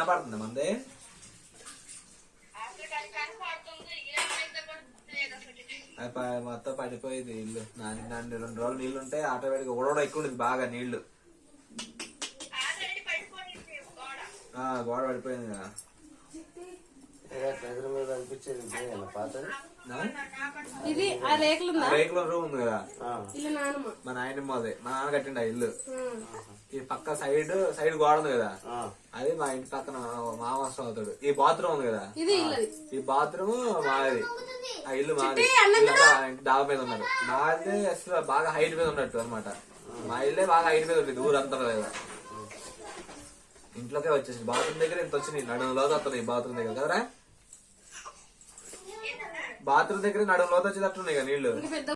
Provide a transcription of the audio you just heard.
కనపడుతుంది మంది మొత్తం పడిపోయింది ఇల్లు. 2 రోజులు నీళ్లు ఉంటే ఆటోమేటిక్ కూడా ఎక్కువ ఉండేది బాగా నీళ్లు. గోడ పడిపోయింది కదా. రేకుల రూమ్ ఉంది కదా మా నాయనమ్మ, అదే మా నాన్న కట్టిండు ఆ ఇల్లు. ఈ పక్క సైడ్ గోడ ఉంది కదా, అది మా ఇంటి పక్కన మామస్తం అవుతాడు. ఈ బాత్రూమ్ ఉంది కదా, ఈ బాత్రూమ్ మాది, ఆ ఇల్లు మాది. డాబా మీద ఉన్నాడు. మాది అసలు బాగా హైట్ మీద ఉన్నట్టు అనమాట. మా ఇల్లే బాగా హైట్ మీద ఉంటుంది, ఊరంతా లేదా. ఇంట్లోకే వచ్చేసి బాత్రూమ్ దగ్గర ఇంత వచ్చినాయి, నడుములో వస్తున్నాయి బాత్రూమ్ దగ్గర కదరా. బాత్రూమ్ దగ్గర నడుములో వచ్చేటట్టున్నాయి కదా నీళ్లు.